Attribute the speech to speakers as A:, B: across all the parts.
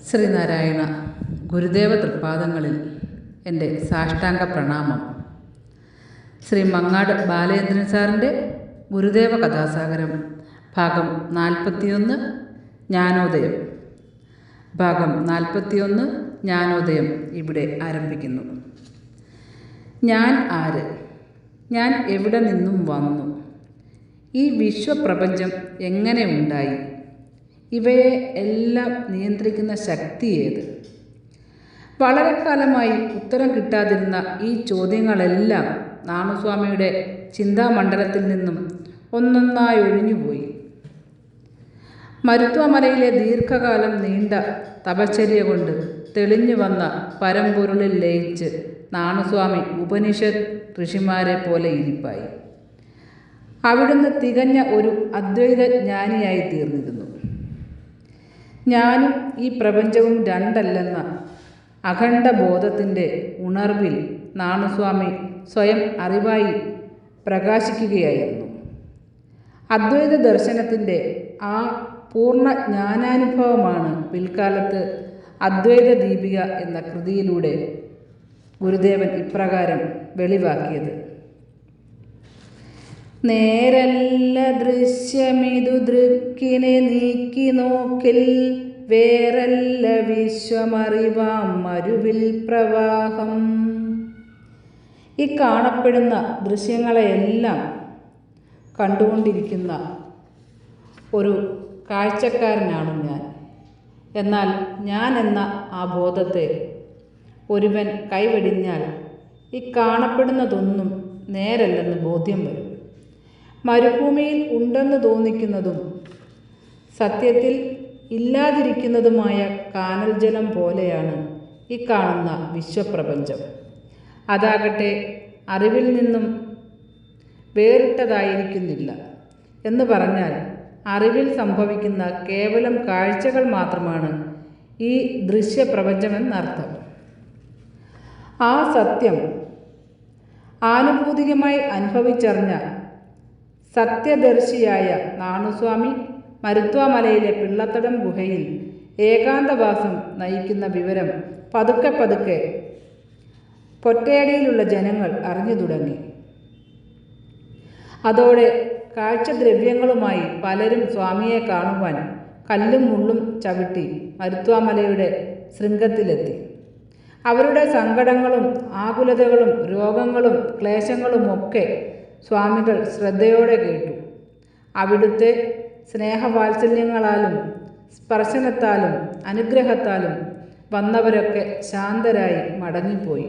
A: ശ്രീനാരായണ ഗുരുദേവ തൃപ്പാദങ്ങളിൽ എൻ്റെ സാഷ്ടാംഗ പ്രണാമം. ശ്രീ മങ്ങാട് ബാലചന്ദ്രൻ സാറിൻ്റെ ഗുരുദേവ കഥാസാഗരം ഭാഗം 41 ജ്ഞാനോദയം. ഭാഗം 41 ജ്ഞാനോദയം ഇവിടെ ആരംഭിക്കുന്നു. ഞാൻ ആര്? ഞാൻ എവിടെ നിന്നും വന്നു? ഈ വിശ്വപ്രപഞ്ചം എങ്ങനെ ഉണ്ടായി? ഇവയെ എല്ലാം നിയന്ത്രിക്കുന്ന ശക്തി ഏത്? വളരെ കാലമായി ഉത്തരം കിട്ടാതിരുന്ന ഈ ചോദ്യങ്ങളെല്ലാം നാണുസ്വാമിയുടെ ചിന്താമണ്ഡലത്തിൽ നിന്നും ഒന്നൊന്നായി ഒഴിഞ്ഞുപോയി. മരുത്വാമലയിലെ ദീർഘകാലം നീണ്ട തപശ്ചര്യ കൊണ്ട് തെളിഞ്ഞു വന്ന പരമ്പൊരുളിൽ ലയിച്ച് നാണുസ്വാമി ഉപനിഷത്ത് ഋഷിമാരെ പോലെ ഇരിപ്പായി. അവിടുന്ന് തികഞ്ഞ ഒരു അദ്വൈത ജ്ഞാനിയായി തീർന്നിരുന്നു. ഞാനും ഈ പ്രപഞ്ചവും രണ്ടല്ലെന്ന അഖണ്ഡബോധത്തിൻ്റെ ഉണർവിൽ നാണുസ്വാമി സ്വയം അറിവായി പ്രകാശിക്കുകയായിരുന്നു. അദ്വൈത ദർശനത്തിൻ്റെ ആ പൂർണ്ണ ജ്ഞാനാനുഭവമാണ് പിൽക്കാലത്ത് അദ്വൈത ദീപിക എന്ന കൃതിയിലൂടെ ഗുരുദേവൻ ഇപ്രകാരം വെളിവാക്കിയത്. നേരല്ല ദൃശ്യമിതു ദൃക്കിനെ നീക്കി നോക്കിൽ, വേറല്ല വിശ്വമറിവാം മരുവിൽ പ്രവാഹം. ഈ കാണപ്പെടുന്ന ദൃശ്യങ്ങളെയെല്ലാം കണ്ടുകൊണ്ടിരിക്കുന്ന ഒരു കാഴ്ചക്കാരനാണ് ഞാൻ. എന്നാൽ ഞാൻ എന്ന ആ ബോധത്തെ ഒരുവൻ കൈവെടിഞ്ഞാൽ ഈ കാണപ്പെടുന്നതൊന്നും നേരല്ലെന്ന് ബോധ്യം വരും. മരുഭൂമിയിൽ ഉണ്ടെന്ന് തോന്നിക്കുന്നതും സത്യത്തിൽ ഇല്ലാതിരിക്കുന്നതുമായ കാനൽ ജലം പോലെയാണ് ഈ കാണുന്ന വിശ്വപ്രപഞ്ചം. അതാകട്ടെ അറിവിൽ നിന്നും വേറിട്ടതായിരിക്കുന്നില്ല എന്ന് പറഞ്ഞാൽ അറിവിൽ സംഭവിക്കുന്ന കേവലം കാഴ്ചകൾ മാത്രമാണ് ഈ ദൃശ്യപ്രപഞ്ചമെന്നർത്ഥം. ആ സത്യം ആനുഭൂതികമായി അനുഭവിച്ചറിഞ്ഞ സത്യദർശിയായ നാണുസ്വാമി മരുത്വാമലയിലെ പിള്ളത്തടം ഗുഹയിൽ ഏകാന്തവാസം നയിക്കുന്ന വിവരം പതുക്കെ പതുക്കെ പൊറ്റേടിയിലുള്ള ജനങ്ങൾ അറിഞ്ഞു തുടങ്ങി. അതോടെ കാഴ്ചദ്രവ്യങ്ങളുമായി പലരും സ്വാമിയെ കാണുവാൻ കല്ലും മുള്ളും ചവിട്ടി മരുത്വാമലയുടെ ശൃംഗത്തിലെത്തി. അവരുടെ സങ്കടങ്ങളും ആകുലതകളും രോഗങ്ങളും ക്ലേശങ്ങളുമൊക്കെ സ്വാമികൾ ശ്രദ്ധയോടെ കേട്ടു. അവിടുത്തെ സ്നേഹവാത്സല്യങ്ങളാലും സ്പർശനത്താലും അനുഗ്രഹത്താലും വന്നവരൊക്കെ ശാന്തരായി മടങ്ങിപ്പോയി.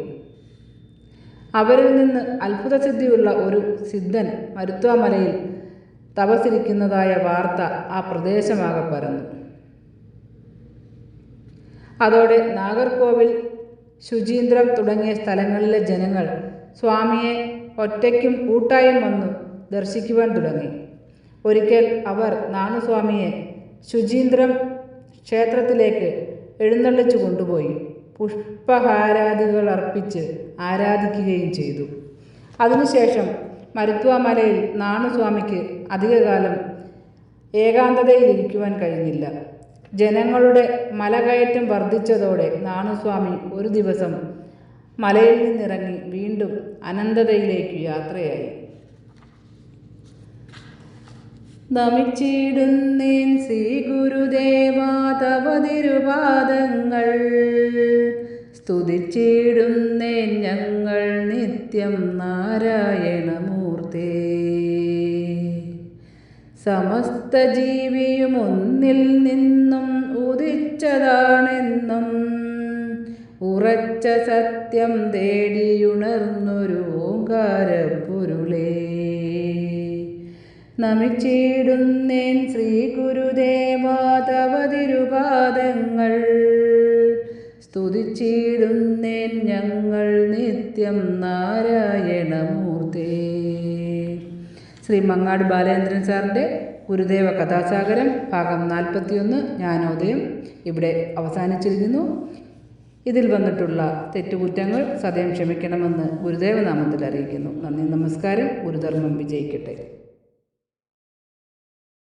A: അവരിൽ നിന്ന് അത്ഭുതസിദ്ധിയുള്ള ഒരു സിദ്ധൻ മരുത്വാമലയിൽ തപസ്സിരിക്കുന്നതായ വാർത്ത ആ പ്രദേശമാകെ പരന്നു. അതോടെ നാഗർകോവിൽ, ശുചീന്ദ്രം തുടങ്ങിയ സ്ഥലങ്ങളിലെ ജനങ്ങൾ സ്വാമിയെ ഒറ്റയ്ക്കും കൂട്ടായും വന്നു ദർശിക്കുവാൻ തുടങ്ങി. ഒരിക്കൽ അവർ നാണുസ്വാമിയെ ശുചീന്ദ്രം ക്ഷേത്രത്തിലേക്ക് എഴുന്നള്ളിച്ചു കൊണ്ടുപോയി പുഷ്പഹാരാദികൾ അർപ്പിച്ച് ആരാധിക്കുകയും ചെയ്തു. അതിനുശേഷം മരുത്വാമലയിൽ നാണുസ്വാമിക്ക് അധികകാലം ഏകാന്തതയിലിരിക്കുവാൻ കഴിഞ്ഞില്ല. ജനങ്ങളുടെ മലകയറ്റം വർദ്ധിച്ചതോടെ നാണുസ്വാമി ഒരു ദിവസം മലയിൽ നിന്നിറങ്ങി വീണ്ടും അനന്തതയിലേക്ക് യാത്രയായി. നമിച്ചിടുന്നേൻ ശ്രീ ഗുരുദേവാ തവ തിരുപാദങ്ങൾ, സ്തുതിച്ചിടുന്നേൻ ഞങ്ങൾ നിത്യം നാരായണമൂർത്തേ. സമസ്ത ജീവിയും ഒന്നിൽ നിന്നും ഉദിച്ചതാണെന്നും ഉറച്ച സത്യം തേടിയുണർന്നൊരു ഓങ്കാരപ്പൊരുളേ. നമിച്ചിടുന്നേൻ ശ്രീ ഗുരുദേവാ തവ തിരുപാദങ്ങൾ, സ്തുതിച്ചിടുന്നേൻ ഞങ്ങൾ നിത്യം നാരായണമൂർത്തേ. ശ്രീ മങ്ങാട് ബാലചന്ദ്രൻ സാറിൻ്റെ ഗുരുദേവ കഥാസാഗരം ഭാഗം 41 ജ്ഞാനോദയം ഇവിടെ അവസാനിച്ചിരിക്കുന്നു. ഇതിൽ വന്നിട്ടുള്ള തെറ്റുകുറ്റങ്ങൾ സദയം ക്ഷമിക്കണമെന്ന് ഗുരുദേവനാമത്തിൽ അറിയിക്കുന്നു. നന്ദി, നമസ്കാരം. ഗുരുധർമ്മം വിജയിക്കട്ടെ.